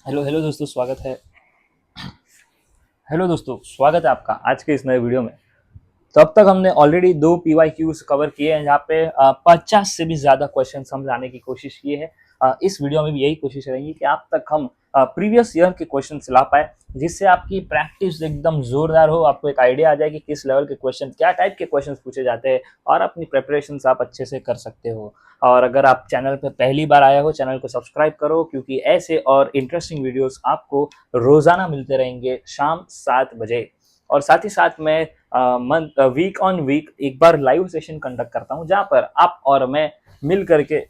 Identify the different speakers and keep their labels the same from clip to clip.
Speaker 1: Hello दोस्तों, स्वागत है आपका आज के इस नए वीडियो में। तो अब तक हमने ऑलरेडी दो PYQs कवर किए हैं जहाँ पे 50 से भी ज़्यादा क्वेश्चन हम लाने की कोशिश की है। इस वीडियो में भी यही कोशिश रहेगी कि आप तक हम प्रीवियस ईयर के क्वेश्चन ला पाए, जिससे आपकी प्रैक्टिस एकदम जोरदार हो, आपको एक आइडिया आ जाए कि किस लेवल के क्वेश्चन, क्या टाइप के क्वेश्चन पूछे जाते हैं और अपनी प्रेपरेशन आप अच्छे से कर सकते हो। और अगर आप चैनल पर पहली बार आए हो, चैनल को सब्सक्राइब करो, क्योंकि ऐसे और इंटरेस्टिंग वीडियोस आपको रोजाना मिलते रहेंगे शाम 7 बजे। और साथ ही साथ मैं मंथ वीक ऑन वीक एक बार लाइव सेशन कंडक्ट करता हूं, जहां पर आप और मैं मिल करके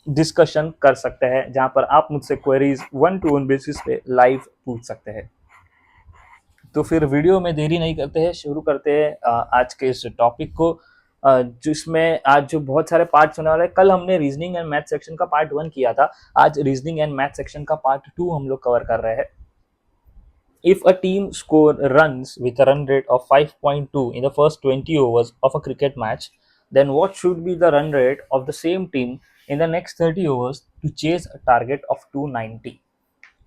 Speaker 1: डिस्कशन कर सकते हैं, जहां पर आप मुझसे क्वेरीज 1-to-1 बेसिस पे लाइव पूछ सकते हैं। तो फिर वीडियो में देरी नहीं करते हैं, शुरू करते हैं आज के इस टॉपिक को, जिसमें आज जो बहुत सारे पार्ट्स होने वाले हैं। कल हमने रीजनिंग एंड मैथ सेक्शन का पार्ट 1 किया था, आज रीजनिंग एंड मैथ सेक्शन का पार्ट 2 हम लोग कवर कर रहे हैं। If a team score runs with a run rate of 5.2 in the first 20 overs of a cricket match, then what should be the run rate of the same team in the next 30 overs to chase a target of 290?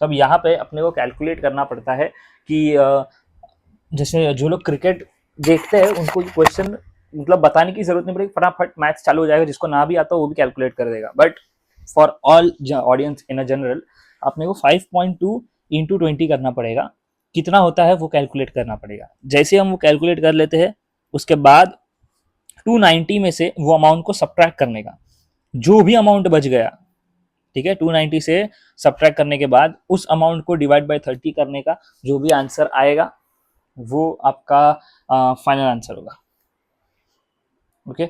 Speaker 1: तब यहाँ पे अपने को calculate करना पड़ता है कि जैसे जो लोग क्रिकेट देखते हैं उनको ये क्वेश्चन मतलब बताने की जरूरत नहीं पड़ेगी, फटाफट मैच चालू हो जाएगा, जिसको ना भी आता हो वो भी कैलकुलेट कर देगा। But for all audience in a general अपने को 5.2 इंटू 20 करना पड़ेगा। कितना होता है वो कैलकुलेट करना पड़ेगा। जैसे हम वो कैलकुलेट कर लेते हैं, उसके बाद 290 में से वो अमाउंट को सब्ट्रैक्ट करने का, जो भी अमाउंट बच गया, ठीक है, 290 से सब्ट्रैक्ट करने के बाद उस अमाउंट को डिवाइड बाय 30 करने का, जो भी आंसर आएगा वो आपका फाइनल आंसर होगा। ओके,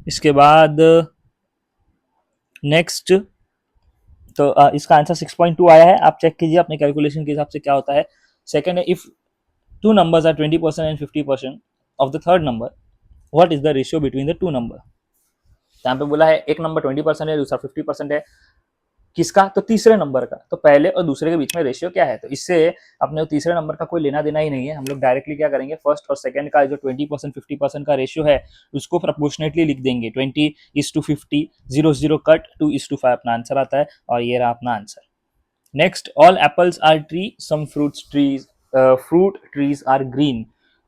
Speaker 1: इसके बाद नेक्स्ट, तो इसका आंसर 6.2 आया है। आप चेक कीजिए अपने कैलकुलेशन के हिसाब से क्या होता है। सेकंड है, if two numbers are 20% and 50% of the third number, what is the ratio between the two number. यहाँ पे बोला है एक नंबर 20% है, दूसरा 50% है, किसका? तो तीसरे नंबर का। तो पहले और दूसरे के बीच में रेशियो क्या है? तो इससे अपने को तीसरे नंबर का कोई लेना देना ही नहीं है। हम लोग डायरेक्टली क्या करेंगे, फर्स्ट और सेकंड का जो 20% 50% का रेशियो है उसको प्रोपोर्शनेटली लिख देंगे। 20:50, 0 कट, 2:5 अपना आंसर आता है, और ये रहा अपना answer. Next, all apples are tree, some fruit trees are green.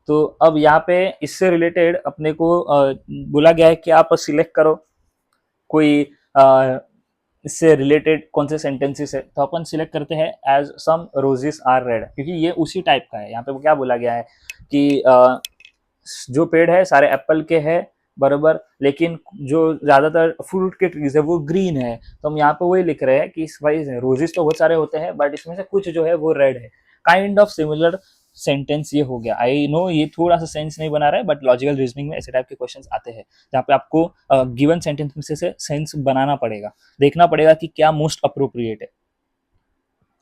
Speaker 1: तो अब यहाँ पे इससे रिलेटेड अपने को बोला गया है कि आप सिलेक्ट करो कोई इससे रिलेटेड कौन से सेंटेंसेस है। तो अपन सिलेक्ट करते हैं as some roses are red, क्योंकि ये उसी टाइप का है। यहाँ पे वो क्या बोला गया है कि जो पेड़ है सारे एप्पल के हैं बराबर, लेकिन जो ज्यादातर फ्रूट के ट्रीज है वो ग्रीन है। तो हम यहाँ पे वही लिख रहे हैं कि भाई रोजेस तो बहुत सारे होते हैं, बट इसमें से कुछ जो है वो रेड है। काइंड ऑफ सिमिलर सेंटेंस ये हो गया। आई नो ये थोड़ा सा सेंस नहीं बना रहा है, बट लॉजिकल रीजनिंग में ऐसे टाइप के क्वेश्चंस आते हैं जहाँ पे आपको गिवन सेंटेंस में से सेंस बनाना पड़ेगा, देखना पड़ेगा कि क्या मोस्ट अप्रोप्रिएट है।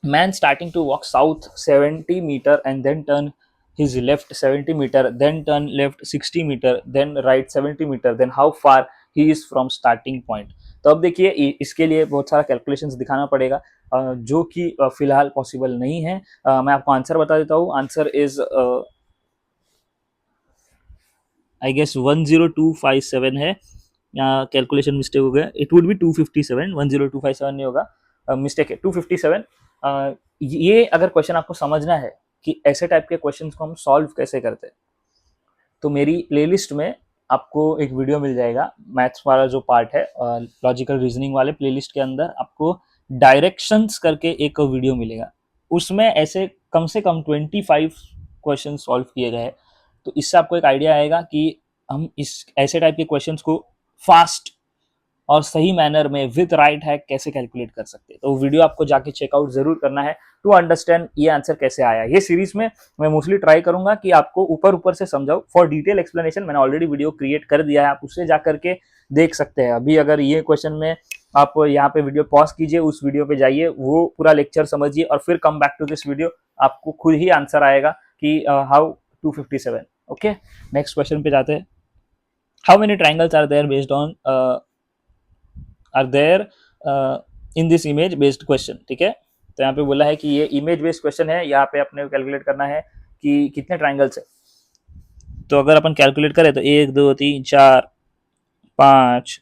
Speaker 1: Man starting to walk south 70 meter and then turn his left 70 meter, then turn left 60 meter, then right 70 meter, then how far he is from starting point। तो अब देखिए इसके लिए बहुत सारा कैलकुलेशंस दिखाना पड़ेगा, जो कि फिलहाल पॉसिबल नहीं है। मैं आपको आंसर बता देता हूँ। आंसर इज आई गेस 10257 है। कैलकुलेशन मिस्टेक हो गया, इट वुड बी 257, 10257 नहीं होगा, मिस्टेक है 257। ये अगर क्वेश्चन आपको समझना है कि ऐसे टाइप के क्वेश्चंस को हम सॉल्व कैसे करते हैं, तो मेरी प्लेलिस्ट में आपको एक वीडियो मिल जाएगा। मैथ्स वाला जो पार्ट है लॉजिकल रीजनिंग वाले प्लेलिस्ट के अंदर आपको डायरेक्शंस करके एक वीडियो मिलेगा। उसमें ऐसे कम से कम 25 क्वेश्चन सॉल्व किए गए हैं। तो इससे आपको एक आइडिया आएगा कि हम इस ऐसे टाइप के क्वेश्चंस को फास्ट और सही मैनर में विद राइट हैक कैसे कैलकुलेट कर सकते हैं। तो वीडियो आपको जाके चेकआउट जरूर करना है टू अंडरस्टैंड ये आंसर कैसे आया। ये सीरीज में मैं मोस्टली ट्राई करूंगा कि आपको ऊपर ऊपर से समझाऊं। फॉर डिटेल एक्सप्लेनेशन मैंने ऑलरेडी वीडियो क्रिएट कर दिया है, आप उससे जा करके देख सकते हैं। अभी अगर ये क्वेश्चन में आप यहाँ पे वीडियो पॉज कीजिए, उस वीडियो पे जाइए, वो पूरा लेक्चर समझिए और फिर come back to this video, आपको खुद ही आंसर आएगा कि हाउ 257। ओके, नेक्स्ट क्वेश्चन पे जाते हैं। How many triangles are there based on are there in this image based question. ठीक है, तो यहाँ पे बोला है कि ये इमेज बेस्ड क्वेश्चन है, यहाँ पे अपने कैलकुलेट करना है कि कितने ट्राइंगल्स है। तो अगर अपन कैलकुलेट करें तो 1 2 3 4 5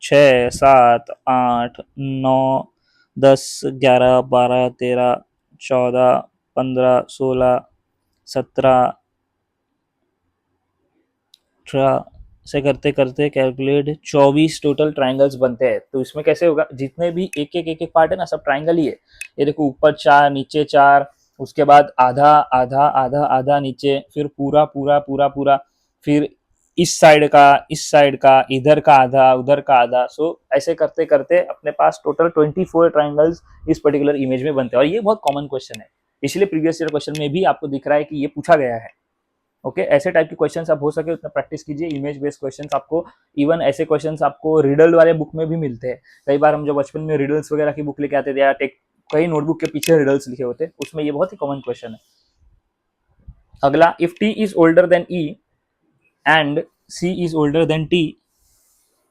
Speaker 1: 6 7 8 9 10 11 12 13 14 15 16 17 18 से करते करते कैलकुलेट 24 टोटल ट्राइंगल्स बनते हैं। तो इसमें कैसे होगा, जितने भी एक एक पार्ट है ना, सब ट्राइंगल ही है। ये देखो, ऊपर 4 नीचे 4, उसके बाद आधा आधा आधा आधा नीचे, फिर पूरा पूरा पूरा पूरा, फिर इस साइड का, इधर का आधा, उधर का आधा। सो ऐसे करते करते अपने पास टोटल 24 ट्राइंगल्स इस पर्टिकुलर इमेज में बनते हैं। और ये बहुत कॉमन क्वेश्चन है, इसलिए प्रीवियस ईयर क्वेश्चन में भी आपको दिख रहा है कि ये पूछा गया है। ओके, ऐसे टाइप के क्वेश्चंस आप हो सके उतना प्रैक्टिस कीजिए। इमेज बेस्ड क्वेश्चंस आपको, इवन ऐसे क्वेश्चंस आपको रिडल वाले बुक में भी मिलते हैं। कई बार हम जो बचपन में रिडल्स वगैरह की बुक लेके आते थे, या कई नोटबुक के पीछे रिडल्स लिखे होते, उसमें ये बहुत ही कॉमन क्वेश्चन है। अगला, if T is older than E and C is older than T,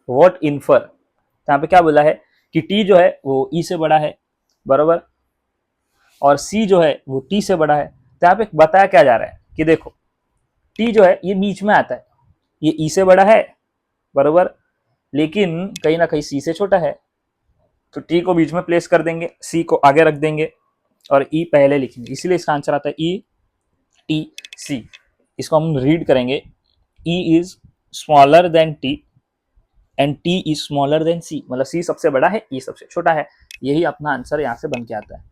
Speaker 1: what infer. यहाँ पे क्या बोला है कि टी जो है वो ई से बड़ा है, बराबर, और सी जो है वो टी से बड़ा है। तो यहाँ पे बताया क्या जा रहा है कि देखो, टी जो है ये बीच में आता है, ये ई से बड़ा है, बराबर, लेकिन कहीं ना कहीं सी से छोटा है। तो टी को बीच में प्लेस कर देंगे, सी को आगे रख देंगे, और ई पहले लिखेंगे, इसीलिए इसका आंसर आता है ई टी सी। इसको हम रीड करेंगे, E is smaller than T and T is smaller than C, मतलब सी सबसे बड़ा है, ई सबसे छोटा है। यही अपना आंसर यहाँ से बन के आता है।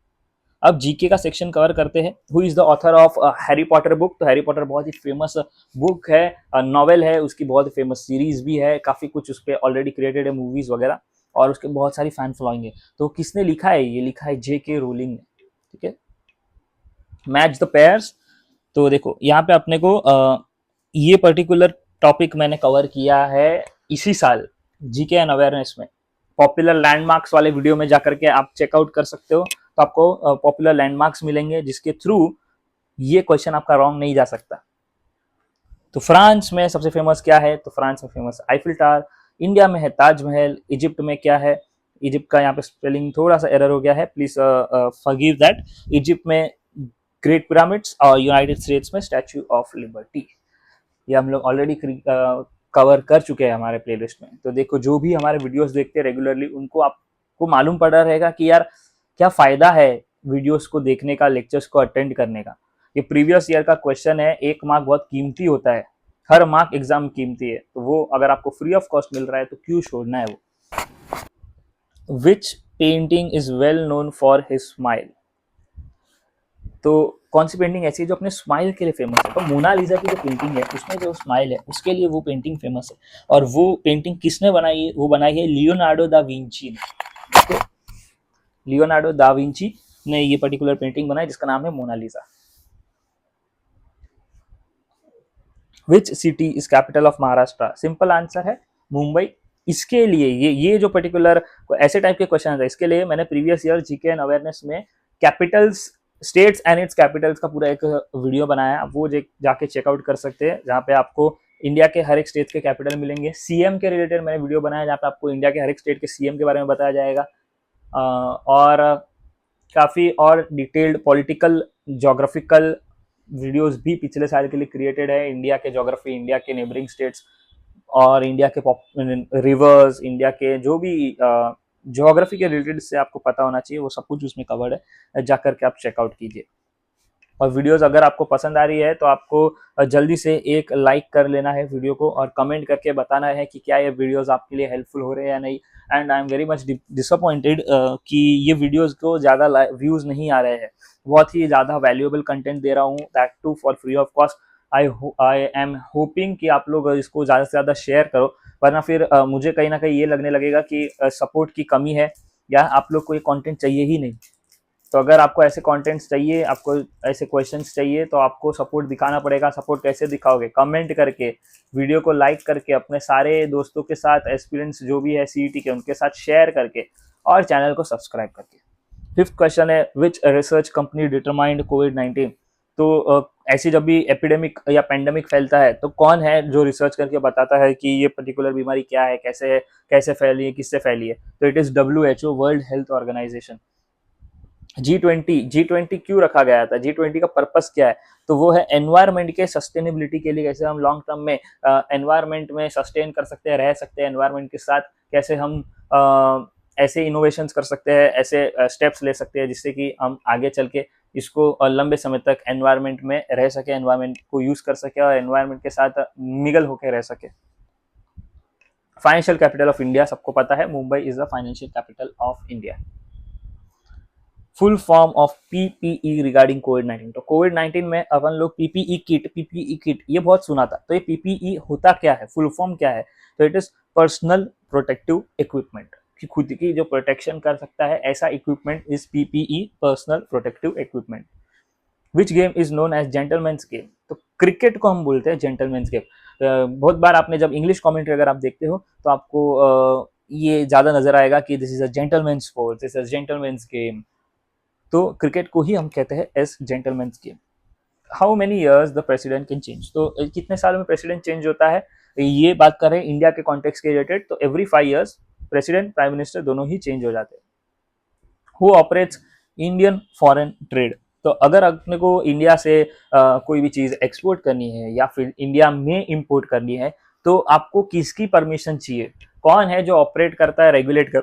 Speaker 1: अब जीके का सेक्शन कवर करते हैं। Who is the author of Harry Potter book. तो हैरी पॉटर बहुत ही फेमस बुक है, नॉवेल है, उसकी बहुत ही फेमस सीरीज भी है, काफी कुछ उस पर ऑलरेडी क्रिएटेड है, मूवीज वगैरह, और उसके बहुत सारी फैन फॉलोइंग है। तो किसने लिखा है, ये लिखा है जेके रोलिंग ने। ठीक है, मैच द पेयर्स। तो देखो यहाँ पे अपने को ये पर्टिकुलर टॉपिक मैंने कवर किया है इसी साल जीके एंड अवेयरनेस में। पॉपुलर लैंडमार्क्स वाले वीडियो में जाकर के आप चेकआउट कर सकते हो, तो आपको पॉपुलर लैंडमार्क्स मिलेंगे जिसके थ्रू ये क्वेश्चन आपका रॉन्ग नहीं जा सकता। तो फ्रांस में सबसे फेमस क्या है, तो फ्रांस में फेमस आईफिल टावर। इंडिया में है ताजमहल। इजिप्ट में क्या है, इजिप्ट का यहाँ पे स्पेलिंग थोड़ा सा एरर हो गया है, प्लीज फॉरगिव दैट। इजिप्ट में ग्रेट पिरामिड्स, और यूनाइटेड स्टेट्स में स्टैच्यू ऑफ लिबर्टी। ये हम लोग ऑलरेडी कवर कर चुके हैं हमारे प्लेलिस्ट में। तो देखो, जो भी हमारे वीडियोस देखते हैं रेगुलरली, उनको आपको मालूम पड़ रहा रहेगा कि यार क्या फायदा है वीडियोस को देखने का, लेक्चर्स को अटेंड करने का। ये प्रीवियस ईयर का क्वेश्चन है, 1 मार्क बहुत कीमती होता है, हर मार्क एग्जाम कीमती है, तो वो अगर आपको फ्री ऑफ कॉस्ट मिल रहा है तो क्यों छोड़ना है वो। Which painting is well known for his smile. तो कौन सी पेंटिंग ऐसी है जो अपने स्माइल के लिए फेमस है, तो मोनालिसा की जो पेंटिंग है उसमें जो स्माइल है उसके लिए वो पेंटिंग फेमस है। और वो पेंटिंग किसने बनाई है, वो बनाई है लियोनार्डो दा विंची ने। लियोनार्डो दा विंची ने ये पर्टिकुलर पेंटिंग बनाई जिसका नाम है Mona Lisa. Which city is capital of Maharashtra. Simple answer है मुंबई। इसके लिए ये जो पर्टिकुलर ऐसे टाइप के क्वेश्चन है, इसके लिए मैंने previous year GK and awareness में capitals, states and its capitals का पूरा एक वीडियो बनाया, वो जाके चेकआउट कर सकते हैं, जहाँ पे आपको इंडिया के हर एक स्टेट के कैपिटल मिलेंगे। सीएम के रिलेटेड मैंने वीडियो बनाया जहाँ पे आपको इंडिया के हर एक स्टेट के सीएम के बारे में बताया जाएगा, और काफ़ी और डिटेल्ड पॉलिटिकल जोग्राफिकल वीडियोस भी पिछले साल के लिए क्रिएटेड है। इंडिया के जोग्राफी, इंडिया के नेबरिंग स्टेट्स, और इंडिया के रिवर्स, इंडिया के जो भी जोग्राफी के रिलेटेड से आपको पता होना चाहिए, वो सब कुछ उसमें कवर्ड है, जाकर के आप चेकआउट कीजिए। और वीडियोस अगर आपको पसंद आ रही है तो आपको जल्दी से एक लाइक कर लेना है वीडियो को, और कमेंट करके बताना है कि क्या ये वीडियोस आपके लिए हेल्पफुल हो रहे हैं या नहीं। And I am very much disappointed कि ये वीडियोस को ज़्यादा व्यूज़ नहीं आ रहे हैं। बहुत ही ज़्यादा वैल्यूएबल कंटेंट दे रहा हूँ, that too for free of cost. I am hoping कि आप लोग इसको ज़्यादा से ज़्यादा शेयर करो, वरना फिर मुझे कहीं ना कहीं ये लगने लगेगा कि सपोर्ट की कमी है, या आप लोग को ये कंटेंट चाहिए ही नहीं। तो अगर आपको ऐसे कंटेंट्स चाहिए, आपको ऐसे क्वेश्चंस चाहिए, तो आपको सपोर्ट दिखाना पड़ेगा। सपोर्ट कैसे दिखाओगे, कमेंट करके, वीडियो को लाइक करके, अपने सारे दोस्तों के साथ, एस्पिरेंट्स जो भी है सीईटी के, उनके साथ शेयर करके, और चैनल को सब्सक्राइब करके। 5th क्वेश्चन है, विच रिसर्च कंपनी डिटरमाइंड कोविड-19। तो ऐसी जब भी एपिडेमिक या पेंडेमिक फैलता है तो कौन है जो रिसर्च करके बताता है कि ये पर्टिकुलर बीमारी क्या है, कैसे फैली है, किससे फैली है। तो it is WHO, world health organization. G20 क्यों रखा गया था, G20 का पर्पस क्या है, तो वो है एनवायरमेंट के सस्टेनेबिलिटी के लिए, कैसे हम लॉन्ग टर्म में एनवायरमेंट में सस्टेन कर सकते हैं, रह सकते हैं एनवायरमेंट के साथ, कैसे हम ऐसे इनोवेशंस कर सकते हैं, ऐसे स्टेप्स ले सकते हैं जिससे कि हम आगे चल के इसको लंबे समय तक एनवायरमेंट में रह सके, एनवायरमेंट को यूज कर सके और एनवायरमेंट के साथ मिगल होकर रह सके। फाइनेंशियल कैपिटल ऑफ इंडिया सबको पता है, Mumbai is the financial capital of India. Full form of PPE regarding कोविड-19, तो कोविड-19 में अपन लोग पीपीई किट ये बहुत सुना था, तो ये पीपीई होता क्या है, फुल फॉर्म क्या है, तो it is personal protective equipment, कि खुद की जो प्रोटेक्शन कर सकता है ऐसा equipment is PPE, personal protective equipment. Which game is known as gentleman's game, तो क्रिकेट को हम बोलते हैं जेंटलमैन्स गेम। बहुत बार आपने जब इंग्लिश कमेंट्री अगर आप देखते हो तो आपको ये ज्यादा नजर आएगा कि this is a gentleman sport, this is gentleman's game, तो क्रिकेट को ही हम कहते हैं as gentleman's game. How many years the president can change, तो कितने साल में प्रेसिडेंट चेंज होता है, ये बात कर रहे हैं इंडिया के कॉन्टेक्स्ट के रिलेटेड, तो every 5 years president prime minister दोनों ही चेंज हो जाते हैं। Who operates Indian foreign trade, तो अगर अपने को इंडिया से कोई भी चीज एक्सपोर्ट करनी है या फिर इंडिया में इंपोर्ट करनी है, तो आपको किसकी परमिशन चाहिए, कौन है जो ऑपरेट करता है, रेगुलेट कर,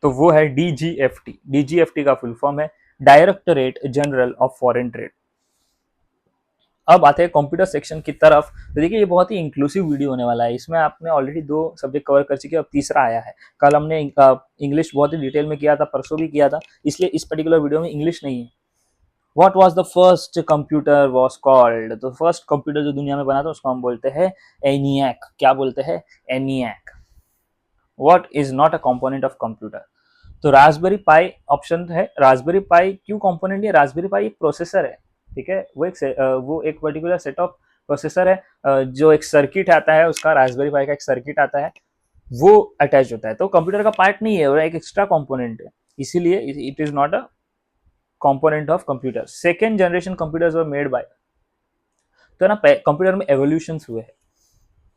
Speaker 1: तो वो है डीजीएफटी। डीजीएफटी का फुल फॉर्म है directorate general of foreign trade. अब आते हैं कंप्यूटर सेक्शन की तरफ, तो देखिए ये बहुत ही इंक्लूसिव वीडियो होने वाला है, इसमें आपने ऑलरेडी 2 सब्जेक्ट कवर कर चुके हैं, अब तीसरा आया है। कल हमने इंग्लिश बहुत ही डिटेल में किया था, परसों भी किया था, इसलिए इस पर्टिकुलर वीडियो में इंग्लिश नहीं है। What was the first computer was called, तो फर्स्ट कंप्यूटर जो दुनिया में बना था उसको हम बोलते हैं ENIAC। क्या बोलते हैं, ENIAC। What is not a component of computer, तो रास्पबेरी पाई ऑप्शन है। रास्पबेरी पाई क्यों कंपोनेंट है, रास्पबेरी पाई एक प्रोसेसर है, ठीक है, वो एक पर्टिकुलर सेट ऑफ प्रोसेसर है, जो एक सर्किट आता है उसका, रास्पबेरी पाई का एक सर्किट आता है, वो अटैच होता है, तो कंप्यूटर का पार्ट नहीं है, वो एक एक्स्ट्रा कंपोनेंट है, इसीलिए it is not a component of computer. Second generation computers were made by, तो ना कंप्यूटर में एवोल्यूशन हुए हैं,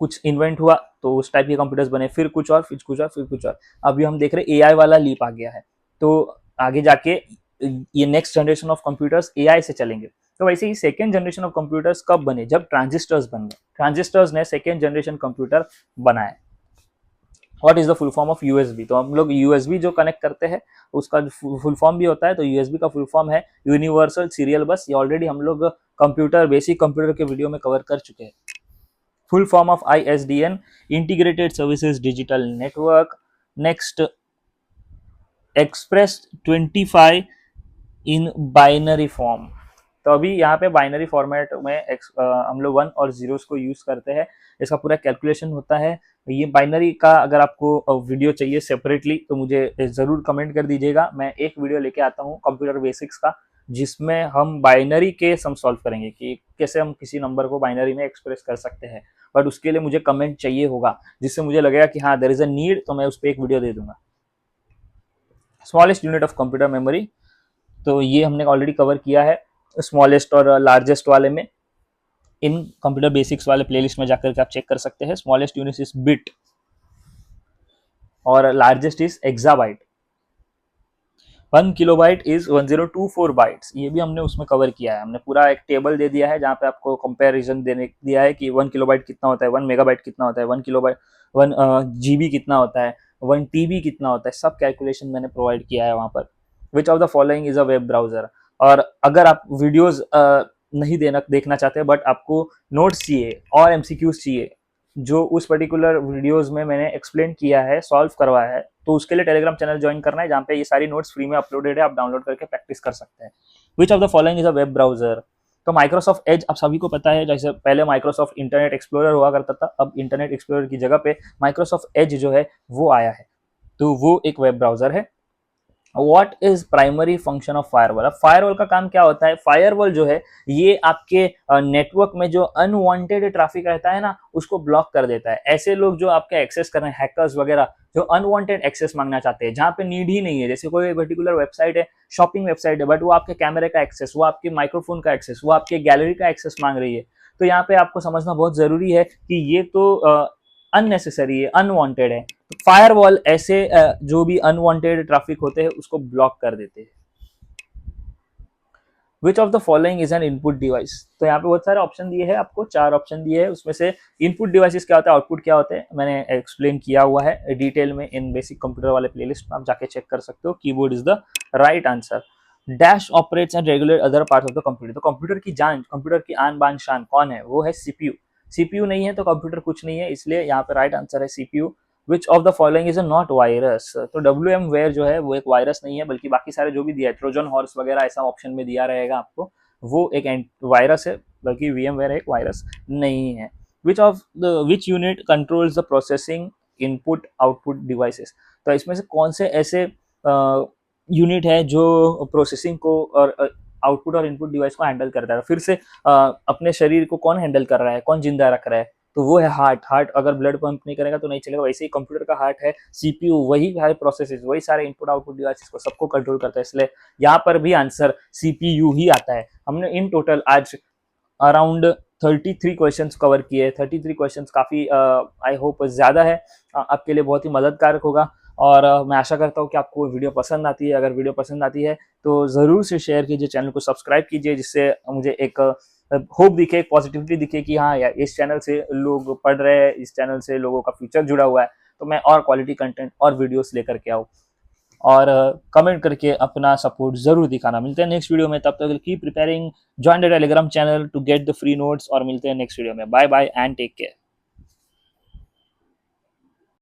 Speaker 1: कुछ इन्वेंट हुआ तो उस टाइप के कंप्यूटर्स बने, फिर कुछ और, फिर कुछ और, फिर कुछ और, अभी हम देख रहे हैं एआई वाला लीप आ गया है, तो आगे जाके ये next generation of computers AI से चलेंगे। तो वैसे ही सेकेंड जनरेशन ऑफ कंप्यूटर्स कब बने, जब ट्रांजिस्टर्स बन गए, ट्रांजिस्टर्स ने सेकेंड जनरेशन कंप्यूटर बनाए। What is the full form of USB, तो हम लोग यूएसबी जो कनेक्ट करते हैं उसका फुल फॉर्म भी होता है, तो यूएसबी का फुल फॉर्म है यूनिवर्सल सीरियल बस, ये ऑलरेडी हम लोग कंप्यूटर, बेसिक कंप्यूटर के वीडियो में कवर कर चुके हैं। Full form of ISDN, integrated services digital network. Next, express 25 in binary form, तो अभी यहाँ पे बाइनरी फॉर्मेट में हम लोग 1 और 0s को यूज करते हैं, इसका पूरा कैलकुलेशन होता है। ये बाइनरी का अगर आपको वीडियो चाहिए सेपरेटली तो मुझे जरूर कमेंट कर दीजिएगा, मैं एक वीडियो लेके आता हूँ कंप्यूटर बेसिक्स का, जिसमें हम बाइनरी के सम सॉल्व करेंगे कि कैसे हम किसी नंबर को बाइनरी में एक्सप्रेस कर सकते हैं, बट उसके लिए मुझे कमेंट चाहिए होगा, जिससे मुझे लगेगा कि हाँ देयर इज अ नीड, तो मैं उस पर एक वीडियो दे दूंगा। Smallest unit of computer memory, तो ये हमने ऑलरेडी कवर किया है स्मॉलेस्ट और लार्जेस्ट वाले में, इन कंप्यूटर बेसिक्स वाले प्लेलिस्ट में जाकर के आप चेक कर सकते हैं। स्मॉलेस्ट यूनिट इज बिट और largest is exabyte. 1 kilobyte is 1024 bytes, ये भी हमने उसमें कवर किया है, हमने पूरा एक टेबल दे दिया है जहाँ पे आपको कंपैरिजन देने दिया है कि 1 किलोबाइट कितना होता है, 1 मेगाबाइट कितना होता है, 1 किलोबाइट 1 जीबी कितना होता है, 1 टीबी कितना होता है, सब कैलकुलेशन मैंने प्रोवाइड किया है वहाँ पर। Which of the following is a web browser, और अगर आप वीडियोज नहीं देखना चाहते बट आपको नोट्स चाहिए और एमसीक्यूज चाहिए जो उस पर्टिकुलर वीडियोस में मैंने एक्सप्लेन किया है, सॉल्व करवाया है, तो उसके लिए टेलीग्राम चैनल ज्वाइन करना है, जहाँ पे ये सारी नोट्स फ्री में अपलोडेड है, आप डाउनलोड करके प्रैक्टिस कर सकते हैं। Which of the following is a web browser, तो माइक्रोसॉफ्ट एज आप सभी को पता है, जैसे पहले माइक्रोसॉफ्ट इंटरनेट एक्सप्लोरर हुआ करता था, अब इंटरनेट एक्सप्लोरर की जगह पे माइक्रोसॉफ्ट एज जो है वो आया है, तो वो एक वेब ब्राउजर है। What is primary function of firewall, अब फायरवॉल का काम क्या होता है, फायरवॉल जो है ये आपके नेटवर्क में जो अनवांटेड ट्रैफिक रहता है ना उसको ब्लॉक कर देता है। ऐसे लोग जो आपके एक्सेस कर रहे हैं, हैकर्स वगैरह जो अनवांटेड एक्सेस मांगना चाहते हैं, जहां पे नीड ही नहीं है, जैसे कोई पर्टिकुलर वेबसाइट है, शॉपिंग वेबसाइट है, बट वो आपके कैमरे का एक्सेस, वो आपके माइक्रोफोन का एक्सेस, वो आपके गैलरी का एक्सेस मांग रही है, तो यहाँ पे आपको समझना बहुत जरूरी है कि ये तो अननेसेसरी है, अनवांटेड है। फायरवॉल ऐसे जो भी अनवांटेड ट्रैफिक होते हैं उसको ब्लॉक कर देते हैं। Which of the following is an input device. तो यहाँ पे बहुत सारे ऑप्शन दिए हैं, आपको 4 ऑप्शन दिए हैं, उसमें से इनपुट डिवाइसेस क्या होता है, आउटपुट क्या होते हैं, मैंने एक्सप्लेन किया हुआ है डिटेल में इन बेसिक कंप्यूटर वाले प्लेलिस्ट में, आप जाके चेक कर सकते हो। Keyboard is the right answer. Dash operates and regulate other part of the computer. तो कंप्यूटर की जान, कंप्यूटर की आन बान शान कौन है, वो है सीपीयू। सीपीयू नहीं है तो कंप्यूटर कुछ नहीं है, इसलिए यहाँ पे राइट आंसर है CPU. Which of the following is a not virus. तो डब्ल्यू वेयर जो है वो एक वायरस नहीं है, बल्कि बाकी सारे जो भी दिया है, ट्रोजन हॉर्स वगैरह ऐसा ऑप्शन में दिया रहेगा आपको, वो एक वायरस है, बल्कि VMware एक वायरस नहीं है। Which unit controls the processing input output devices. तो इसमें से कौन से ऐसे यूनिट है जो प्रोसेसिंग को और आउटपुट और इनपुट डिवाइस को हैंडल करता है। फिर से अपने शरीर को कौन हैंडल कर रहा है, कौन जिंदा रख रहा है, तो वो है हार्ट। हार्ट अगर ब्लड पंप नहीं करेगा तो नहीं चलेगा, वैसे ही कंप्यूटर का हार्ट है सीपीयू, वही सारे प्रोसेसेस, वही सारे इनपुट आउटपुट डिवाइसेस को सबको कंट्रोल करता है, इसलिए यहाँ पर भी आंसर सीपीयू ही आता है। हमने इन टोटल आज अराउंड 33 क्वेश्चंस कवर किए। 33 क्वेश्चंस काफ़ी आई होप ज़्यादा है, आपके लिए बहुत ही मददगारक होगा। और मैं आशा करता हूँ कि आपको वीडियो पसंद आती है। अगर वीडियो पसंद आती है तो ज़रूर से शेयर कीजिए, चैनल को सब्सक्राइब कीजिए, जिससे मुझे एक होप दिखे, एक पॉजिटिविटी दिखे कि हाँ यार, इस चैनल से लोग पढ़ रहे हैं, इस चैनल से लोगों का फ्यूचर जुड़ा हुआ है, तो मैं और क्वालिटी कंटेंट और वीडियोस लेकर के आऊँ। और कमेंट करके अपना सपोर्ट जरूर दिखाना। मिलते हैं नेक्स्ट वीडियो में, तब तक keep preparing, join the telegram channel to get the free notes, और मिलते हैं नेक्स्ट वीडियो में। Bye bye and take care.